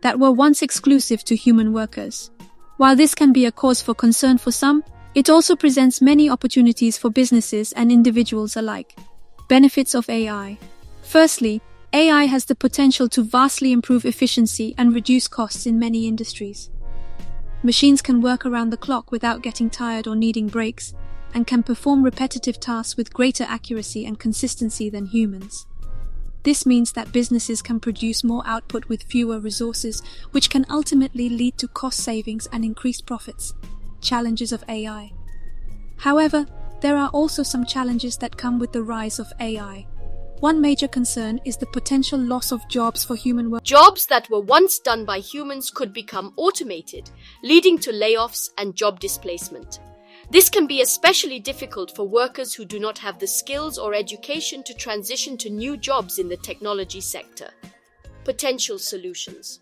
that were once exclusive to human workers. While this can be a cause for concern for some, it also presents many opportunities for businesses and individuals alike. Benefits of AI. Firstly, AI has the potential to vastly improve efficiency and reduce costs in many industries. Machines can work around the clock without getting tired or needing breaks, and can perform repetitive tasks with greater accuracy and consistency than humans. This means that businesses can produce more output with fewer resources, which can ultimately lead to cost savings and increased profits. Challenges of AI. However, there are also some challenges that come with the rise of AI. One major concern is the potential loss of jobs for human workers. Jobs that were once done by humans could become automated, leading to layoffs and job displacement. This can be especially difficult for workers who do not have the skills or education to transition to new jobs in the technology sector. Potential solutions.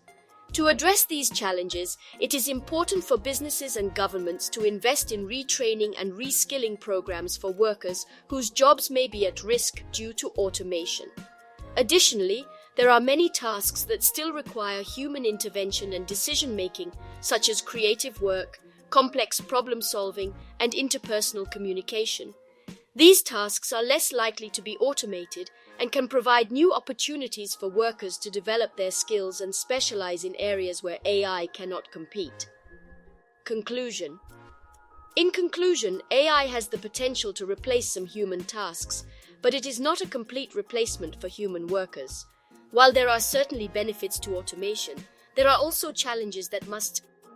To address these challenges, it is important for businesses and governments to invest in retraining and reskilling programs for workers whose jobs may be at risk due to automation. Additionally, there are many tasks that still require human intervention and decision-making, such as creative work, complex problem-solving, and interpersonal communication. These tasks are less likely to be automated and can provide new opportunities for workers to develop their skills and specialize in areas where AI cannot compete. Conclusion. In conclusion, AI has the potential to replace some human tasks, but it is not a complete replacement for human workers. While there are certainly benefits to automation, there are also challenges that must